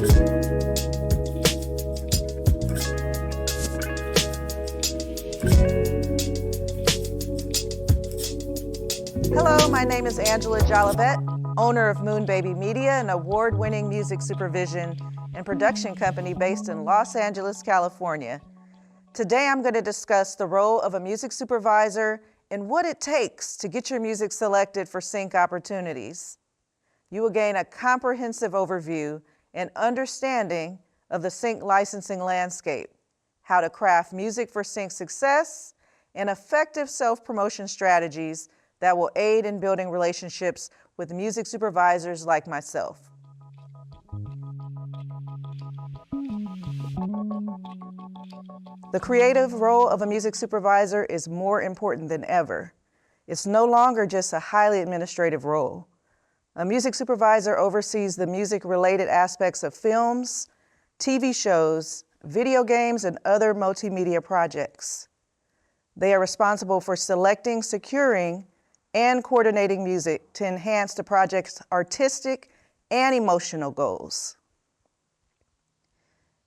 Hello, my name is Jollivette, owner of Moon Baby Media, an award-winning music supervision and production company based in Los Angeles, California. Today I'm going to discuss the role of a music supervisor and what it takes to get your music selected for sync opportunities. You will gain a comprehensive overview and understanding of the sync licensing landscape, how to craft music for sync success, and effective self-promotion strategies that will aid in building relationships with music supervisors like myself. The creative role of a music supervisor is more important than ever. It's no longer just a highly administrative role. A music supervisor oversees the music-related aspects of films, TV shows, video games, and other multimedia projects. They are responsible for selecting, securing, and coordinating music to enhance the project's artistic and emotional goals.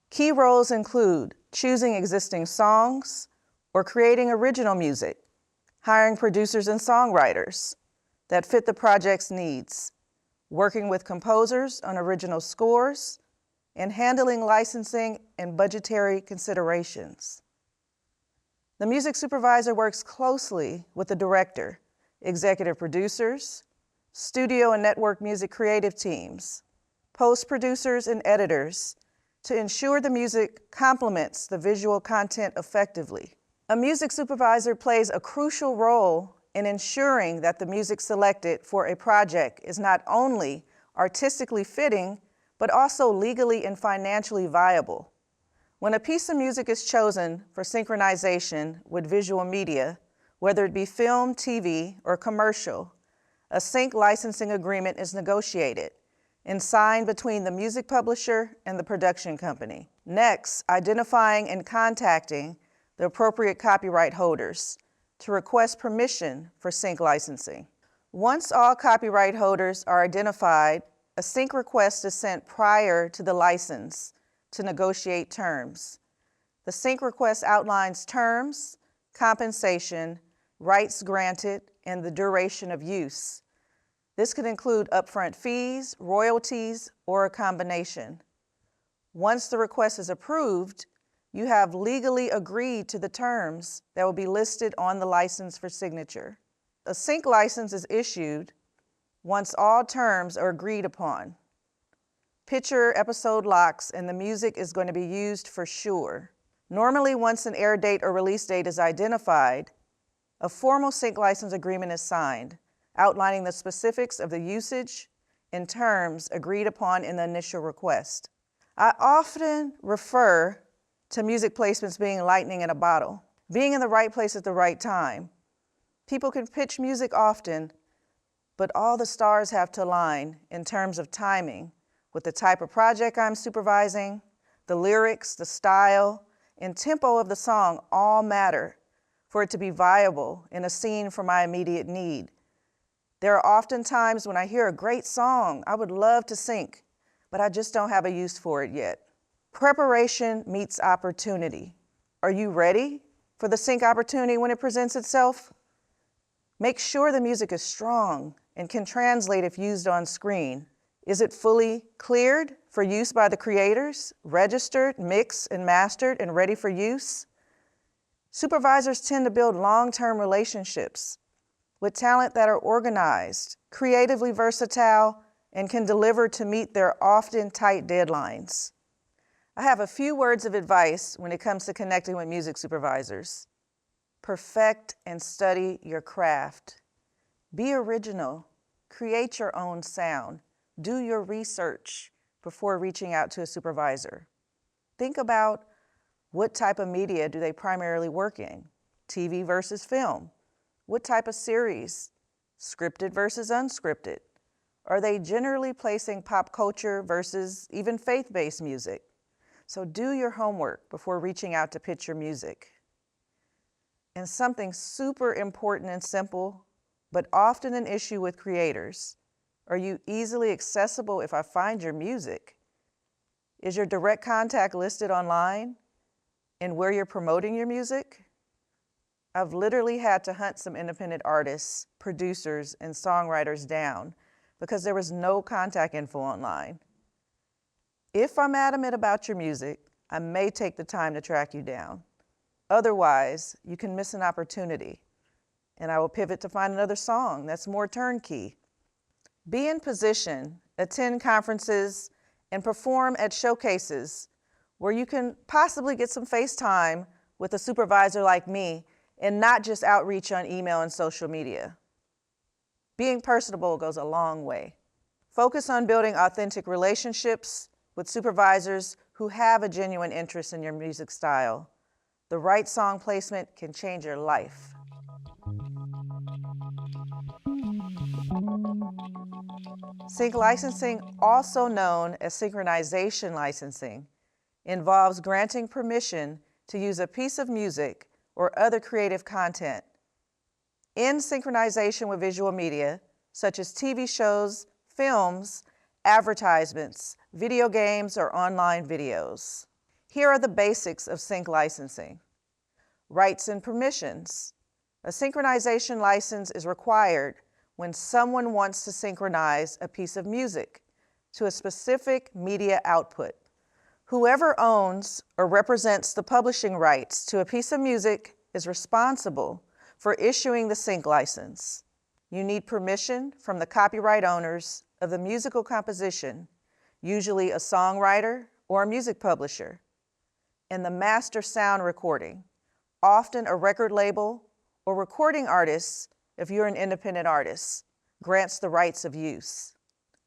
Key roles include choosing existing songs or creating original music, hiring producers and songwriters that fit the project's needs, working with composers on original scores, and handling licensing and budgetary considerations. The music supervisor works closely with the director, executive producers, studio and network music creative teams, post-producers and editors to ensure the music complements the visual content effectively. A music supervisor plays a crucial role in ensuring that the music selected for a project is not only artistically fitting, but also legally and financially viable. When a piece of music is chosen for synchronization with visual media, whether it be film, TV, or commercial, a sync licensing agreement is negotiated and signed between the music publisher and the production company. Next, identifying and contacting the appropriate copyright holders to request permission for sync licensing. Once all copyright holders are identified, a sync request is sent prior to the license to negotiate terms. The sync request outlines terms, compensation, rights granted, and the duration of use. This could include upfront fees, royalties, or a combination. Once the request is approved, you have legally agreed to the terms that will be listed on the license for signature. A sync license is issued once all terms are agreed upon. Picture episode locks and the music is going to be used for sure. Normally, once an air date or release date is identified, a formal sync license agreement is signed, outlining the specifics of the usage and terms agreed upon in the initial request. I often refer to music placements being lightning in a bottle, being in the right place at the right time. People can pitch music often, but all the stars have to align in terms of timing with the type of project I'm supervising, the lyrics, the style, and tempo of the song all matter for it to be viable in a scene for my immediate need. There are often times when I hear a great song I would love to sync, but I just don't have a use for it yet. Preparation meets opportunity. Are you ready for the sync opportunity when it presents itself? Make sure the music is strong and can translate if used on screen. Is it fully cleared for use by the creators, registered, mixed, and mastered, and ready for use? Supervisors tend to build long-term relationships with talent that are organized, creatively versatile, and can deliver to meet their often tight deadlines. I have a few words of advice when it comes to connecting with music supervisors. Perfect and study your craft. Be original. Create your own sound. Do your research before reaching out to a supervisor. Think about what type of media do they primarily work in? TV versus film. What type of series? Scripted versus unscripted. Are they generally placing pop culture versus even faith-based music? So do your homework before reaching out to pitch your music. And something super important and simple, but often an issue with creators. Are you easily accessible if I find your music? Is your direct contact listed online and where you're promoting your music? I've literally had to hunt some independent artists, producers, and songwriters down because there was no contact info online. If I'm adamant about your music, I may take the time to track you down. Otherwise, you can miss an opportunity, and I will pivot to find another song that's more turnkey. Be in position, attend conferences, and perform at showcases where you can possibly get some face time with a supervisor like me and not just outreach on email and social media. Being personable goes a long way. Focus on building authentic relationships with supervisors who have a genuine interest in your music style. The right song placement can change your life. Sync licensing, also known as synchronization licensing, involves granting permission to use a piece of music or other creative content in synchronization with visual media, such as TV shows, films, advertisements, video games, or online videos. Here are the basics of sync licensing. Rights and permissions. A synchronization license is required when someone wants to synchronize a piece of music to a specific media output. Whoever owns or represents the publishing rights to a piece of music is responsible for issuing the sync license. You need permission from the copyright owners of the musical composition, usually a songwriter or a music publisher, and the master sound recording, often a record label or recording artist, if you're an independent artist, grants the rights of use.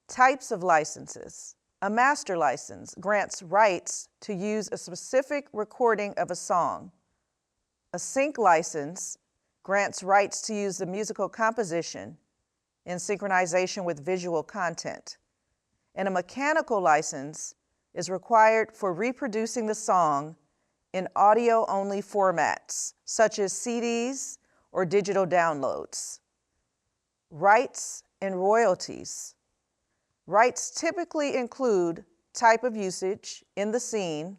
Types of licenses. A master license grants rights to use a specific recording of a song. A sync license grants rights to use the musical composition in synchronization with visual content. And a mechanical license is required for reproducing the song in audio-only formats, such as CDs or digital downloads. Rights and royalties. Rights typically include type of usage in the scene,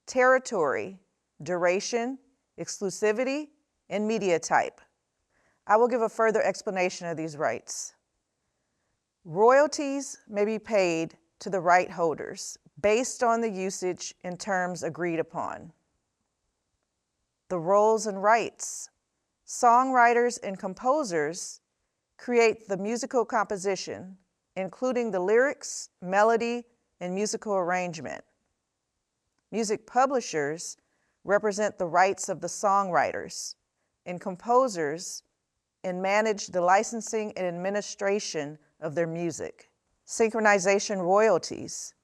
territory, duration, exclusivity, and media type. I will give a further explanation of these rights. Royalties may be paid to the right holders based on the usage and terms agreed upon. The roles and rights. Songwriters and composers create the musical composition, including the lyrics, melody, and musical arrangement. Music publishers represent the rights of the songwriters, and composers and manage the licensing and administration of their music. Synchronization royalties.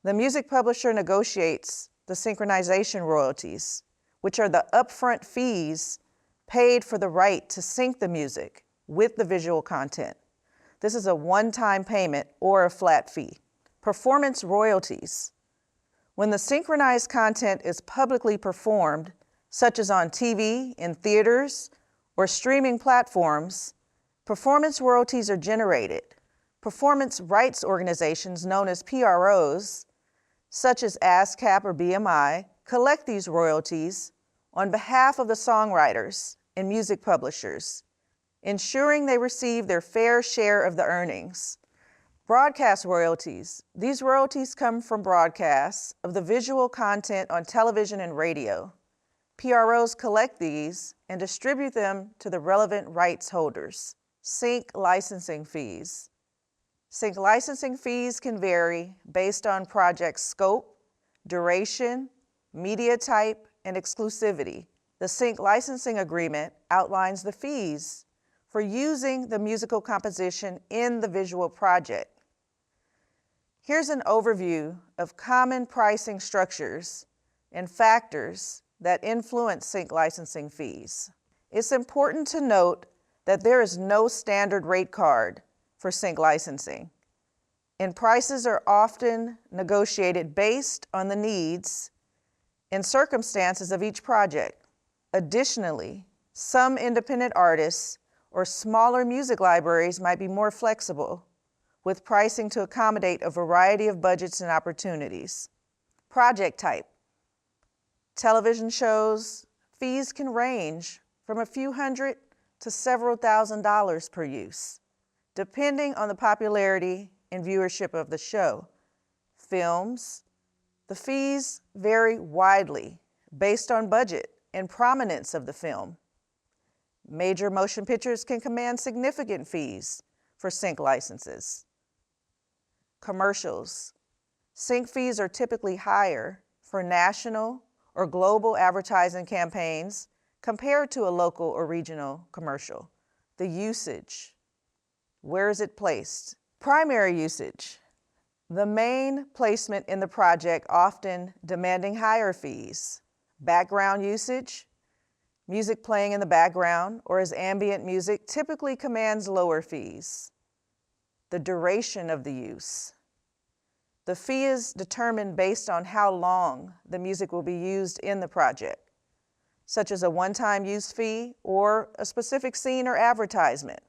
The music publisher negotiates the synchronization royalties, which are the upfront fees paid for the right to sync the music with the visual content. This is a one-time payment or a flat fee. Performance royalties. When the synchronized content is publicly performed, such as on TV, in theaters, or streaming platforms, performance royalties are generated. Performance rights organizations known as PROs, such as ASCAP or BMI, collect these royalties on behalf of the songwriters and music publishers, ensuring they receive their fair share of the earnings. Broadcast royalties. These royalties come from broadcasts of the visual content on television and radio. PROs collect these and distribute them to the relevant rights holders. Sync licensing fees. Sync licensing fees can vary based on project scope, duration, media type, and exclusivity. The sync licensing agreement outlines the fees for using the musical composition in the visual project. Here's an overview of common pricing structures and factors that influence sync licensing fees. It's important to note that there is no standard rate card for sync licensing, and prices are often negotiated based on the needs and circumstances of each project. Additionally, some independent artists or smaller music libraries might be more flexible, with pricing to accommodate a variety of budgets and opportunities. Project type. Television shows, fees can range from a few hundred to several $1,000s per use, depending on the popularity and viewership of the show. Films, the fees vary widely based on budget and prominence of the film. Major motion pictures can command significant fees for sync licenses. Commercials. Sync fees are typically higher for national or global advertising campaigns compared to a local or regional commercial. The usage. Where is it placed? Primary usage. The main placement in the project often demanding higher fees. Background usage. Music playing in the background or as ambient music typically commands lower fees. The duration of the use. The fee is determined based on how long the music will be used in the project, such as a one-time use fee or a specific scene or advertisement.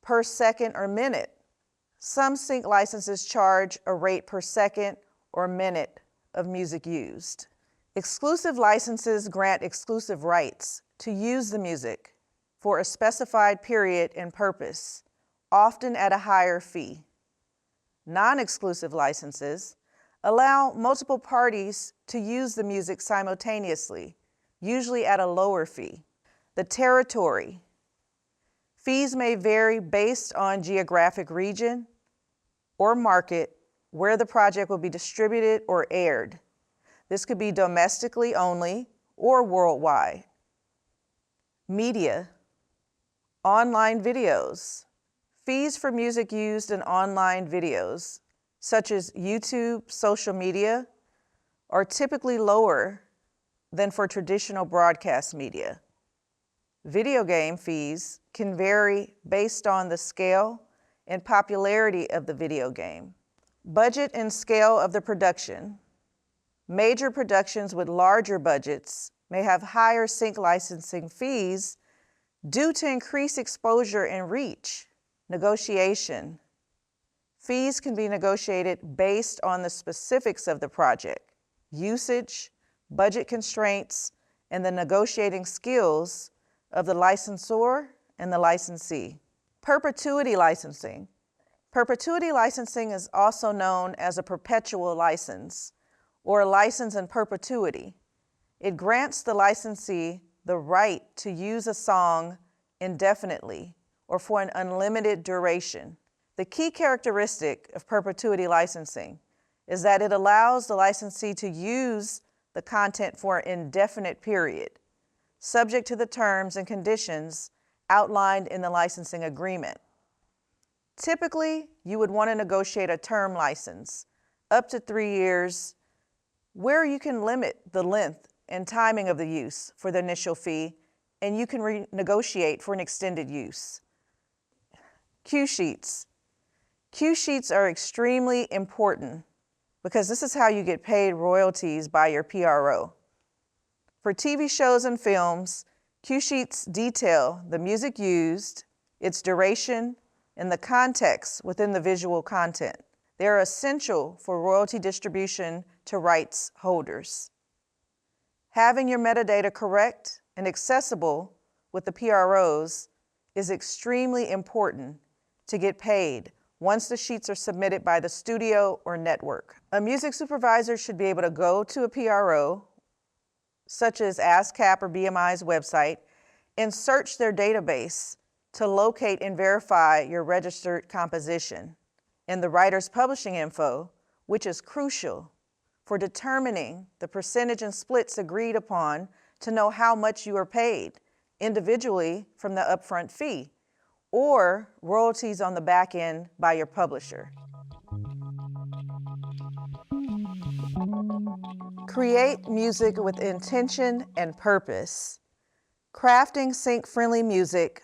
Per second or minute. Some sync licenses charge a rate per second or minute of music used. Exclusive licenses grant exclusive rights to use the music for a specified period and purpose, often at a higher fee. Non-exclusive licenses allow multiple parties to use the music simultaneously, usually at a lower fee. The territory. Fees may vary based on geographic region or market where the project will be distributed or aired. This could be domestically only or worldwide. Media. Online videos. Fees for music used in online videos, such as YouTube, social media, are typically lower than for traditional broadcast media. Video game fees can vary based on the scale and popularity of the video game. Budget and scale of the production. Major productions with larger budgets may have higher sync licensing fees due to increased exposure and reach. Negotiation. Fees can be negotiated based on the specifics of the project, usage, budget constraints, and the negotiating skills of the licensor and the licensee. Perpetuity licensing. Perpetuity licensing is also known as a perpetual license or a license in perpetuity. It grants the licensee the right to use a song indefinitely or for an unlimited duration. The key characteristic of perpetuity licensing is that it allows the licensee to use the content for an indefinite period, subject to the terms and conditions outlined in the licensing agreement. Typically, you would want to negotiate a term license up to 3 years where you can limit the length and timing of the use for the initial fee, and you can renegotiate for an extended use. Cue sheets. Cue sheets are extremely important because this is how you get paid royalties by your PRO. For TV shows and films, cue sheets detail the music used, its duration, and the context within the visual content. They are essential for royalty distribution to rights holders. Having your metadata correct and accessible with the PROs is extremely important to get paid once the sheets are submitted by the studio or network. A music supervisor should be able to go to a PRO, such as ASCAP or BMI's website, and search their database to locate and verify your registered composition and the writer's publishing info, which is crucial for determining the percentage and splits agreed upon to know how much you are paid individually from the upfront fee or royalties on the back end by your publisher. Create music with intention and purpose. Crafting sync-friendly music,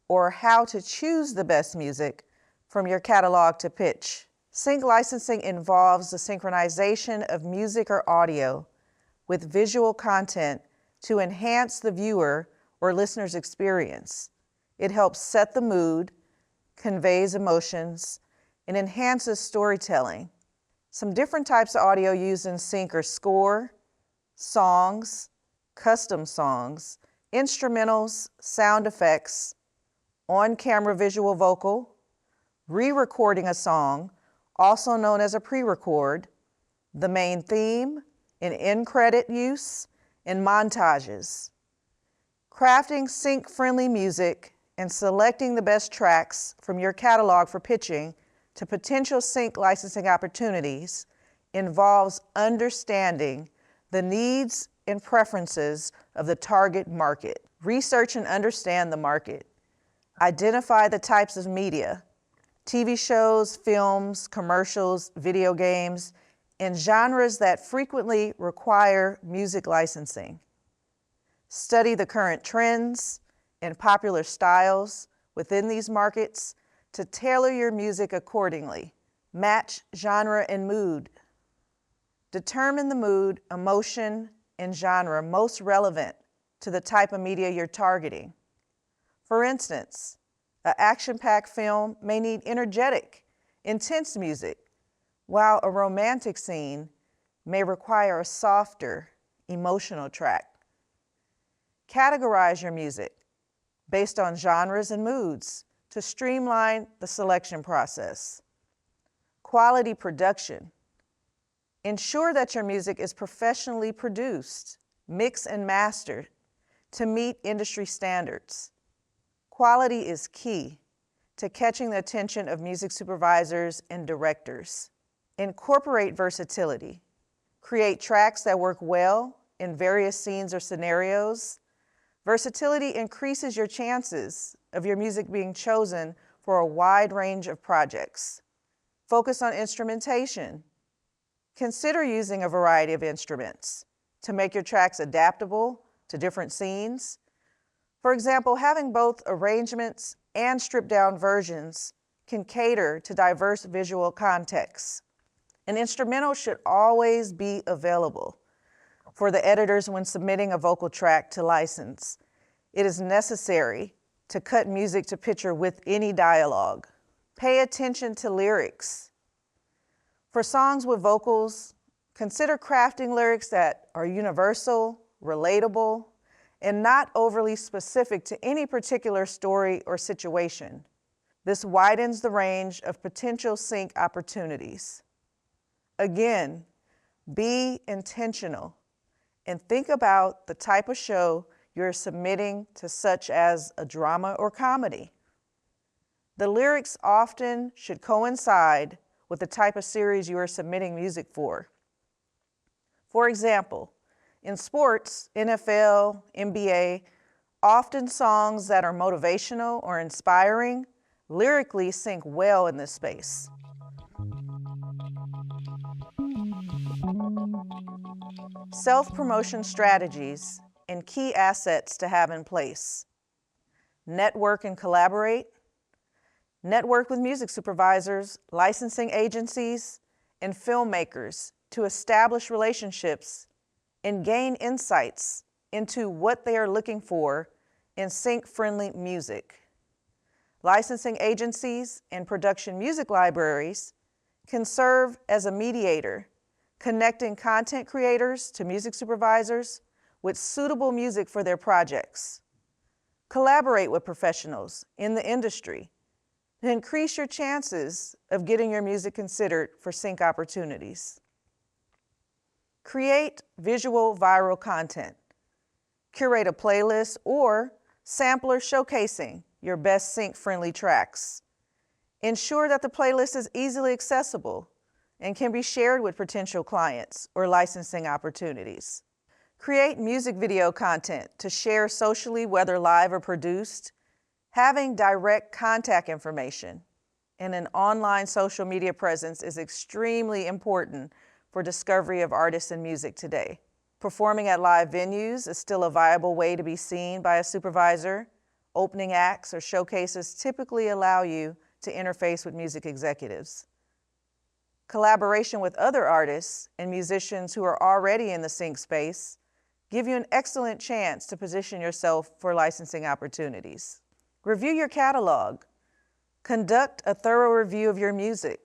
or how to choose the best music from your catalog to pitch. Sync licensing involves the synchronization of music or audio with visual content to enhance the viewer or listener's experience. It helps set the mood, conveys emotions, and enhances storytelling. Some different types of audio used in sync are score, songs, custom songs, instrumentals, sound effects, on-camera visual vocal, re-recording a song, also known as a pre-record, the main theme, and in-credit use, and montages. Crafting sync-friendly music and selecting the best tracks from your catalog for pitching to potential sync licensing opportunities involves understanding the needs and preferences of the target market. Research and understand the market. Identify the types of media, TV shows, films, commercials, video games, and genres that frequently require music licensing. Study the current trends and popular styles within these markets to tailor your music accordingly. Match genre and mood. Determine the mood, emotion, and genre most relevant to the type of media you're targeting. For instance, an action-packed film may need energetic, intense music, while a romantic scene may require a softer, emotional track. Categorize your music based on genres and moods to streamline the selection process. Quality production. Ensure that your music is professionally produced, mixed and mastered to meet industry standards. Quality is key to catching the attention of music supervisors and directors. Incorporate versatility. Create tracks that work well in various scenes or scenarios. Versatility increases your chances of your music being chosen for a wide range of projects. Focus on instrumentation. Consider using a variety of instruments to make your tracks adaptable to different scenes. For example, having both arrangements and stripped-down versions can cater to diverse visual contexts. An instrumental should always be available for the editors when submitting a vocal track to license. It is necessary to cut music to picture with any dialogue. Pay attention to lyrics. For songs with vocals, consider crafting lyrics that are universal, relatable, and not overly specific to any particular story or situation. This widens the range of potential sync opportunities. Again, be intentional and think about the type of show you're submitting to, such as a drama or comedy. The lyrics often should coincide with the type of series you are submitting music for. For example, in sports, NFL, NBA, often songs that are motivational or inspiring lyrically sync well in this space. Self-promotion strategies and key assets to have in place. Network and collaborate. Network with music supervisors, licensing agencies, and filmmakers to establish relationships and gain insights into what they are looking for in sync-friendly music. Licensing agencies and production music libraries can serve as a mediator, connecting content creators to music supervisors with suitable music for their projects. Collaborate with professionals in the industry to increase your chances of getting your music considered for sync opportunities. Create visual viral content. Curate a playlist or sampler showcasing your best sync-friendly tracks. Ensure that the playlist is easily accessible and can be shared with potential clients or licensing opportunities. Create music video content to share socially, whether live or produced. Having direct contact information and an online social media presence is extremely important for discovery of artists and music today. Performing at live venues is still a viable way to be seen by a supervisor. Opening acts or showcases typically allow you to interface with music executives. Collaboration with other artists and musicians who are already in the sync space give you an excellent chance to position yourself for licensing opportunities. Review your catalog. Conduct a thorough review of your music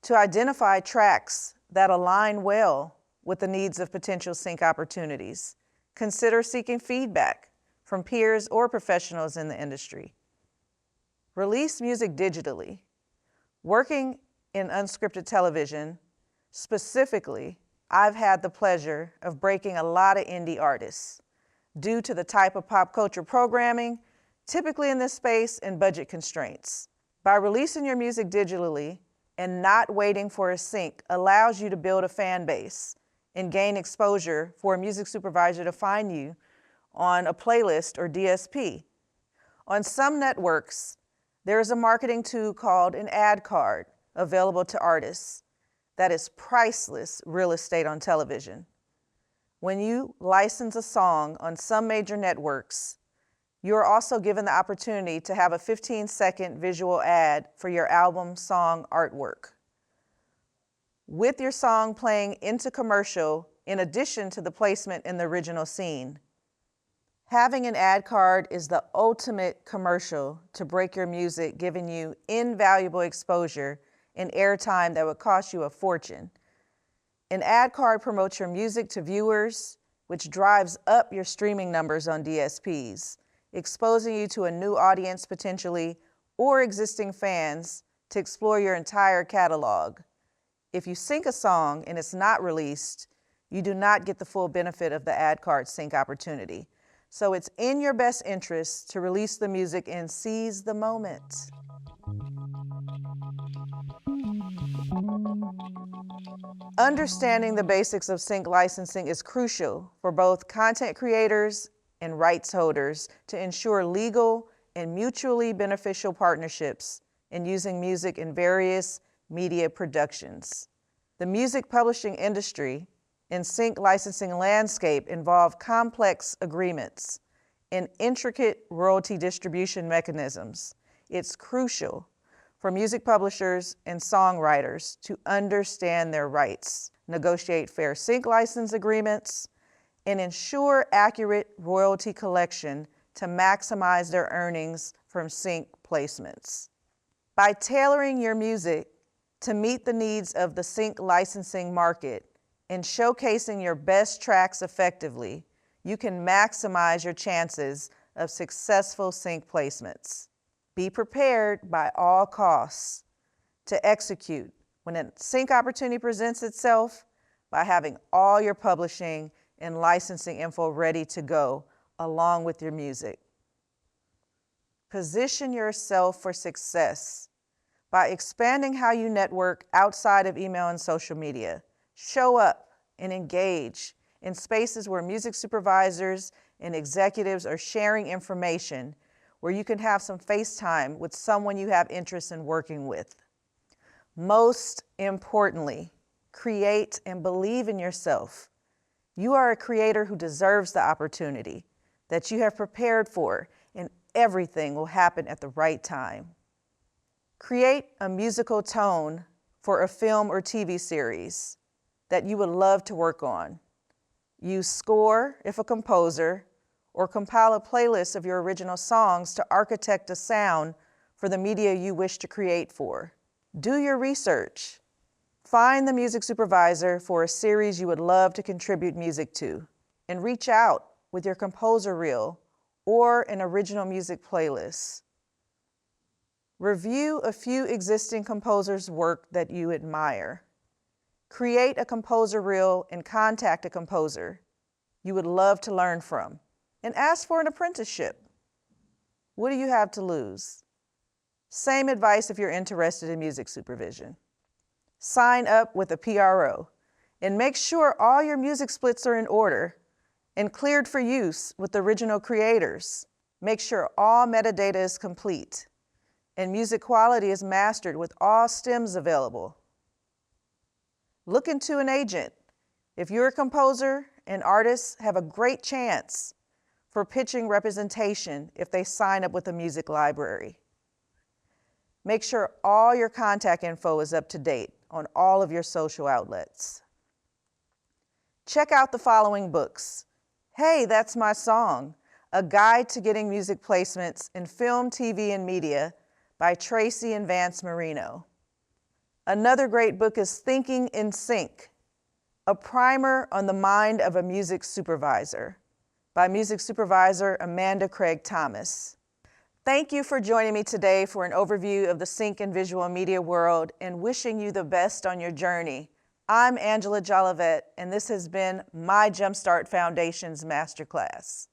to identify tracks that align well with the needs of potential sync opportunities. Consider seeking feedback from peers or professionals in the industry. Release music digitally. Working in unscripted television, specifically, I've had the pleasure of breaking a lot of indie artists due to the type of pop culture programming, typically in this space, and budget constraints. By releasing your music digitally and not waiting for a sync allows you to build a fan base and gain exposure for a music supervisor to find you on a playlist or DSP. On some networks, there is a marketing tool called an ad card available to artists that is priceless real estate on television. When you license a song on some major networks, you are also given the opportunity to have a 15-second visual ad for your album song artwork, with your song playing into commercial in addition to the placement in the original scene. Having an ad card is the ultimate commercial to break your music, giving you invaluable exposure and airtime that would cost you a fortune. An ad card promotes your music to viewers, which drives up your streaming numbers on DSPs, exposing you to a new audience potentially, or existing fans to explore your entire catalog. If you sync a song and it's not released, you do not get the full benefit of the ad card sync opportunity. So it's in your best interest to release the music and seize the moment. Understanding the basics of sync licensing is crucial for both content creators and rights holders to ensure legal and mutually beneficial partnerships in using music in various media productions. The music publishing industry and sync licensing landscape involve complex agreements and intricate royalty distribution mechanisms. It's crucial for music publishers and songwriters to understand their rights, negotiate fair sync license agreements, and ensure accurate royalty collection to maximize their earnings from sync placements. By tailoring your music to meet the needs of the sync licensing market and showcasing your best tracks effectively, you can maximize your chances of successful sync placements. Be prepared by all costs to execute when a sync opportunity presents itself by having all your publishing and licensing info ready to go along with your music. Position yourself for success by expanding how you network outside of email and social media. Show up and engage in spaces where music supervisors and executives are sharing information, where you can have some face time with someone you have interest in working with. Most importantly, create and believe in yourself. You are a creator who deserves the opportunity that you have prepared for, and everything will happen at the right time. Create a musical tone for a film or TV series that you would love to work on. Use score if a composer, or compile a playlist of your original songs to architect a sound for the media you wish to create for. Do your research. Find the music supervisor for a series you would love to contribute music to, and reach out with your composer reel or an original music playlist. Review a few existing composers' work that you admire. Create a composer reel and contact a composer you would love to learn from, and ask for an apprenticeship. What do you have to lose? Same advice if you're interested in music supervision. Sign up with a PRO and make sure all your music splits are in order and cleared for use with the original creators. Make sure all metadata is complete and music quality is mastered with all stems available. Look into an agent. If you're a composer and artists have a great chance for pitching representation if they sign up with a music library. Make sure all your contact info is up to date on all of your social outlets. Check out the following books. Hey, That's My Song, A Guide to Getting Music Placements in Film, TV, and Media by Tracy and Vance Marino. Another great book is Thinking in Sync, a primer on the mind of a music supervisor by music supervisor Amanda Craig Thomas. Thank you for joining me today for an overview of the sync and visual media world and wishing you the best on your journey. I'm Angela Jollivette, and this has been my Jumpstart Foundations Masterclass.